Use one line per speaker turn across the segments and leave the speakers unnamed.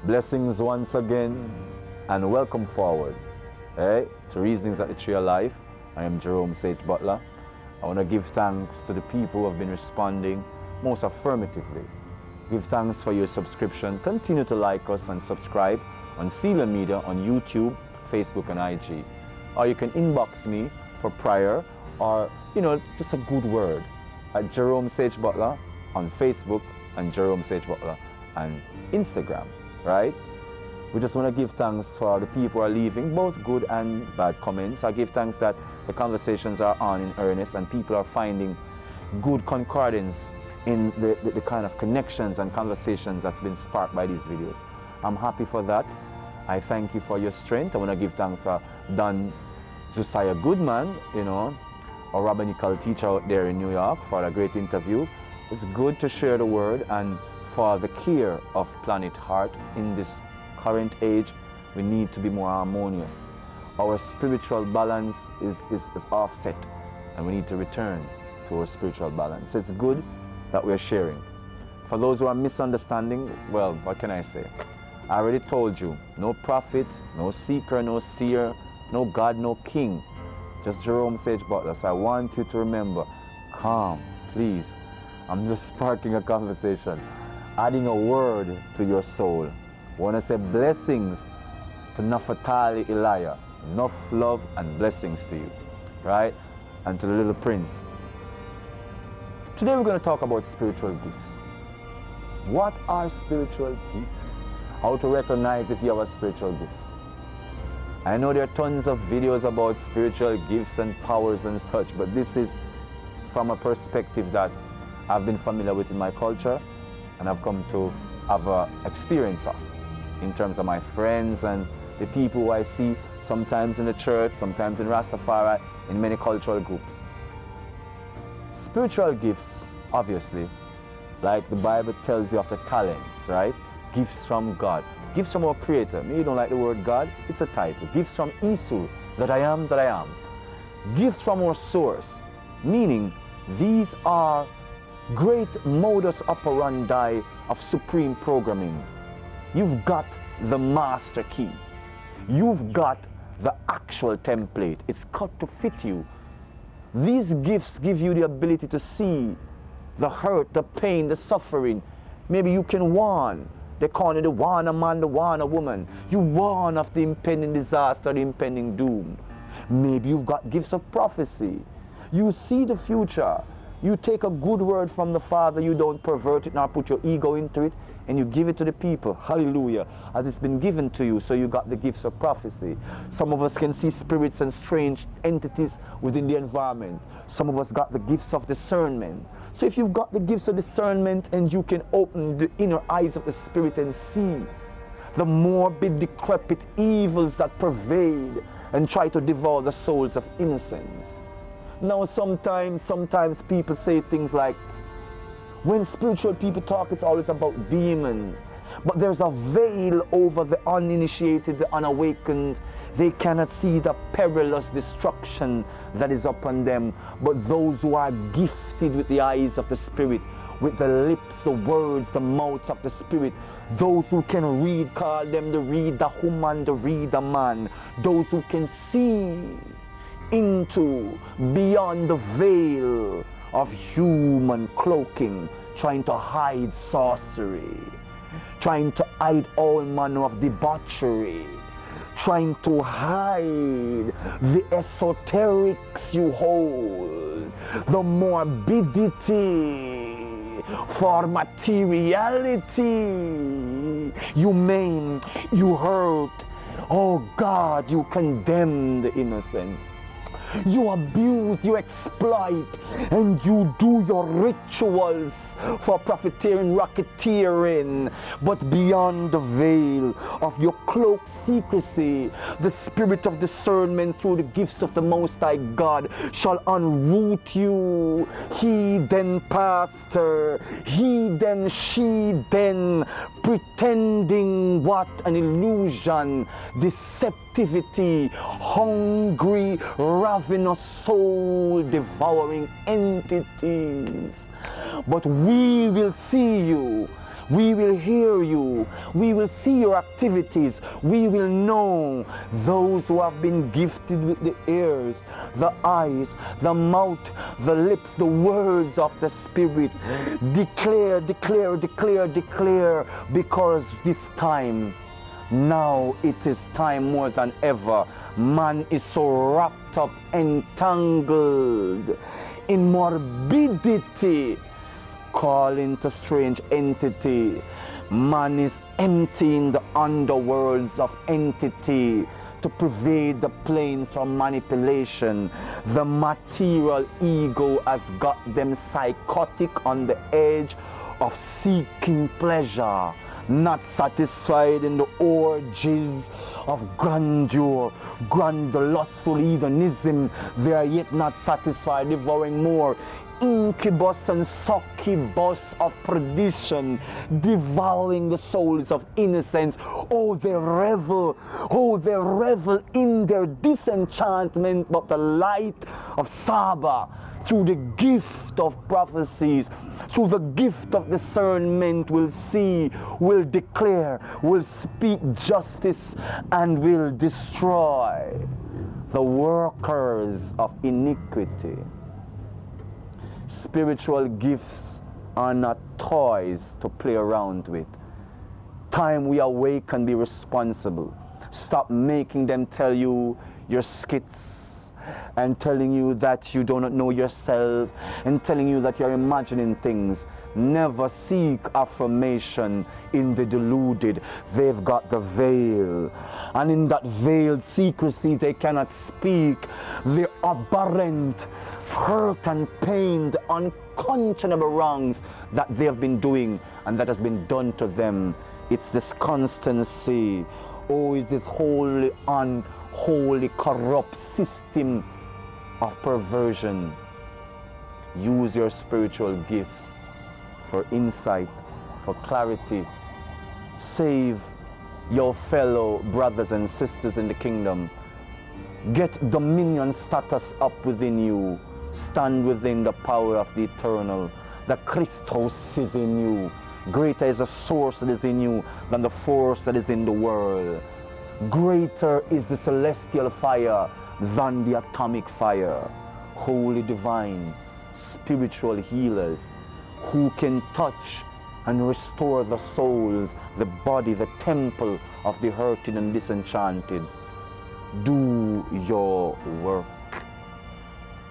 Blessings once again, and welcome forward to Reasonings at the Tree of Life. I am Jerome Sage Butler. I want to give thanks to the people who have been responding most affirmatively. Give thanks for your subscription. Continue to like us and subscribe on Ceylon Media on YouTube, Facebook, and IG. Or you can inbox me for prayer or, just a good word at Jerome Sage Butler on Facebook and Jerome Sage Butler on Instagram, right? We just want to give thanks for the people who are leaving both good and bad comments. I give thanks that the conversations are on in earnest and people are finding good concordance in the kind of connections and conversations that's been sparked by these videos. I'm happy for that. I thank you for your strength. I want to give thanks for Don Josiah Goodman, a rabbinical teacher out there in New York, for a great interview. It's good to share the word, and for the care of planet Heart in this current age, we need to be more harmonious. Our spiritual balance is offset, and we need to return to our spiritual balance. So it's good that we're sharing. For those who are misunderstanding, well, what can I say? I already told you, no prophet, no seeker, no seer, no God, no king, just Jerome Sage Butler. So I want you to remember, calm, please. I'm just sparking a conversation, adding a word to your soul. I want to say blessings to Nafatali Elijah. Enough love and blessings to you, right? And to the little prince. Today we're going to talk about spiritual gifts. What are spiritual gifts? How to recognize if you have a spiritual gifts. I know there are tons of videos about spiritual gifts and powers and such, but this is from a perspective that I've been familiar with in my culture and I've come to have an experience of in terms of my friends and the people who I see sometimes in the church, sometimes in Rastafari, in many cultural groups. Spiritual gifts, obviously, like the Bible tells you of the talents, right? Gifts from God, gifts from our Creator. Maybe you don't like the word God, it's a title. Gifts from Isu, that I am, that I am. Gifts from our source, meaning these are great modus operandi of supreme programming. You've got the master key. You've got the actual template. It's cut to fit you. These gifts give you the ability to see the hurt, the pain, the suffering. Maybe you can warn. They call it the warn a man, the warn a woman. You warn of the impending disaster, the impending doom. Maybe you've got gifts of prophecy. You see the future. You take a good word from the Father, you don't pervert it nor put your ego into it, and you give it to the people. Hallelujah. As it's been given to you, so you got the gifts of prophecy. Some of us can see spirits and strange entities within the environment. Some of us got the gifts of discernment. So if you've got the gifts of discernment and you can open the inner eyes of the spirit and see the morbid, decrepit evils that pervade and try to devour the souls of innocents. Now sometimes people say things like, when spiritual people talk, it's always about demons. But there's a veil over the uninitiated, the unawakened. They cannot see the perilous destruction that is upon them. But those who are gifted with the eyes of the Spirit, with the lips, the words, the mouths of the Spirit, those who can read, call them the reader woman, the reader man. Those who can see into, beyond the veil of human cloaking, trying to hide sorcery, trying to hide all manner of debauchery, trying to hide the esoterics you hold, the morbidity for materiality. You maim, you hurt, oh God, you condemn the innocent. You abuse, you exploit, and you do your rituals for profiteering, racketeering. But beyond the veil of your cloaked secrecy, the spirit of discernment through the gifts of the Most High God shall unroot you. He then pastor, he then, she then, pretending what an illusion, deceptivity, hungry, ravenous, soul-devouring entities. But we will see you We will hear you. We will see your activities. We will know those who have been gifted with the ears, the eyes, the mouth, the lips, the words of the Spirit. Declare, declare, declare, declare, because this time, now it is time more than ever. Man is so wrapped up, entangled in morbidity, calling to strange entity. Man is emptying the underworlds of entity to pervade the planes from manipulation. The material ego has got them psychotic on the edge of seeking pleasure, not satisfied in the orgies of grandeur, lustful hedonism. They are yet not satisfied, devouring more incubus and succubus of perdition, devouring the souls of innocence. Oh, they revel in their disenchantment, but the light of Saba, through the gift of prophecies, through the gift of discernment, will see, will declare, will speak justice, and will destroy the workers of iniquity. Spiritual gifts are not toys to play around with. Time we awake and be responsible. Stop making them tell you your skits, and telling you that you do not know yourself, and telling you that you're imagining things. Never seek affirmation in the deluded. They've got the veil, and in that veiled secrecy they cannot speak the abhorrent hurt and pain, the unconscionable wrongs that they have been doing and that has been done to them. It's this constancy. Oh, is this holy, unholy, corrupt system of perversion. Use your spiritual gifts for insight, for clarity. Save your fellow brothers and sisters in the kingdom. Get dominion status up within you. Stand within the power of the eternal. The Christos is in you. Greater is the source that is in you than the force that is in the world. Greater is the celestial fire than the atomic fire. Holy, divine, spiritual healers who can touch and restore the souls, the body, the temple of the hurting and disenchanted. Do your work.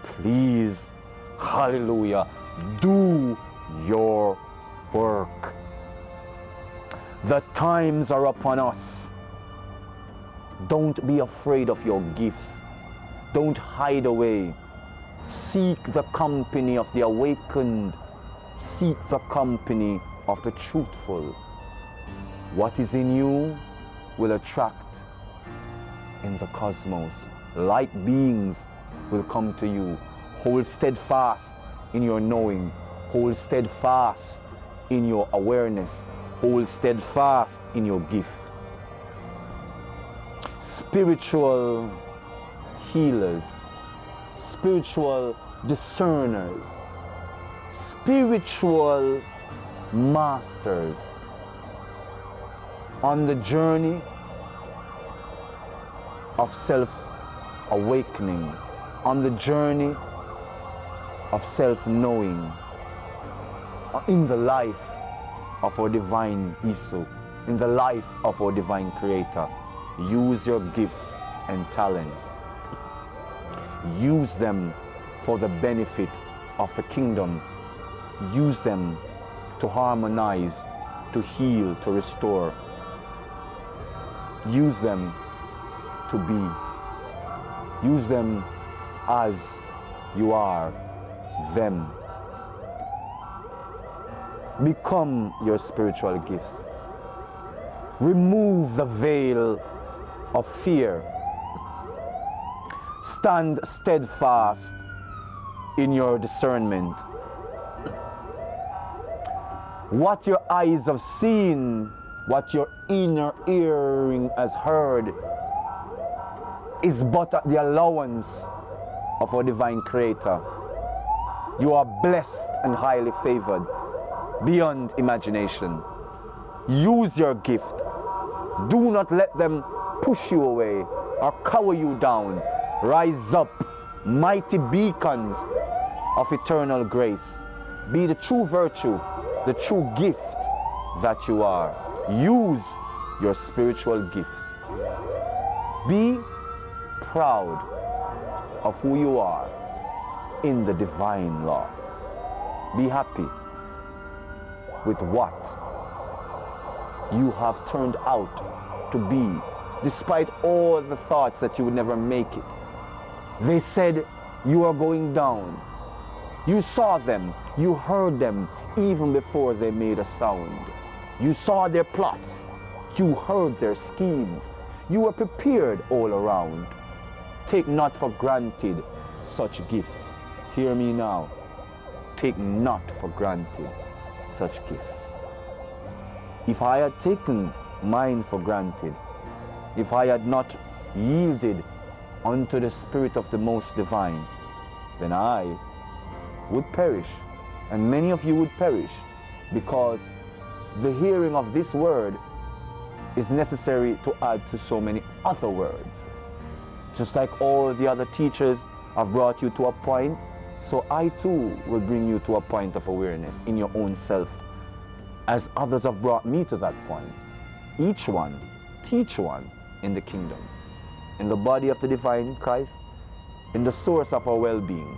Please, hallelujah, do your work. The times are upon us. Don't be afraid of your gifts. Don't hide away. Seek the company of the awakened. Seek the company of the truthful. What is in you will attract in the cosmos. Light beings will come to you. Hold steadfast in your knowing. Hold steadfast in your awareness. Hold steadfast in your gift. Spiritual healers, spiritual discerners, spiritual masters on the journey of self-awakening, on the journey of self-knowing, in the life of our divine Isu, in the life of our divine Creator. Use your gifts and talents. Use them for the benefit of the kingdom. Use them to harmonize, to heal, to restore. Use them to be. Use them as you are them. Become your spiritual gifts. Remove the veil of fear. Stand steadfast in your discernment. What your eyes have seen, what your inner hearing has heard, is but the allowance of our divine Creator. You are blessed and highly favored beyond imagination. Use your gift. Do not let them push you away or cower you down. Rise up, mighty beacons of eternal grace. Be the true virtue, the true gift that you are. Use your spiritual gifts. Be proud of who you are in the divine law. Be happy with what you have turned out to be, despite all the thoughts that you would never make it. They said you are going down. You saw them, you heard them even before they made a sound. You saw their plots, you heard their schemes. You were prepared all around. Take not for granted such gifts. Hear me now. Take not for granted such gifts. If I had taken mine for granted, if I had not yielded unto the Spirit of the Most Divine, then I would perish, and many of you would perish, because the hearing of this word is necessary to add to so many other words. Just like all the other teachers have brought you to a point, so I too will bring you to a point of awareness in your own self, as others have brought me to that point. Each one, teach one in the kingdom, in the body of the divine Christ, in the source of our well-being.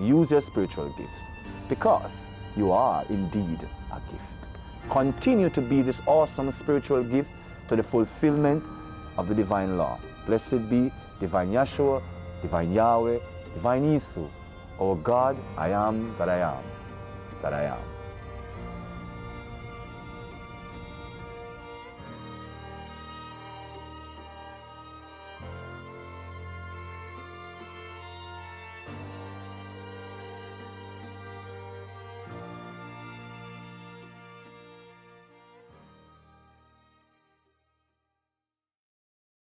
Use your spiritual gifts, because you are indeed a gift. Continue to be this awesome spiritual gift to the fulfillment of the divine law. Blessed be divine Yeshua, divine Yahweh, divine Isu. O God, I am that I am, that I am.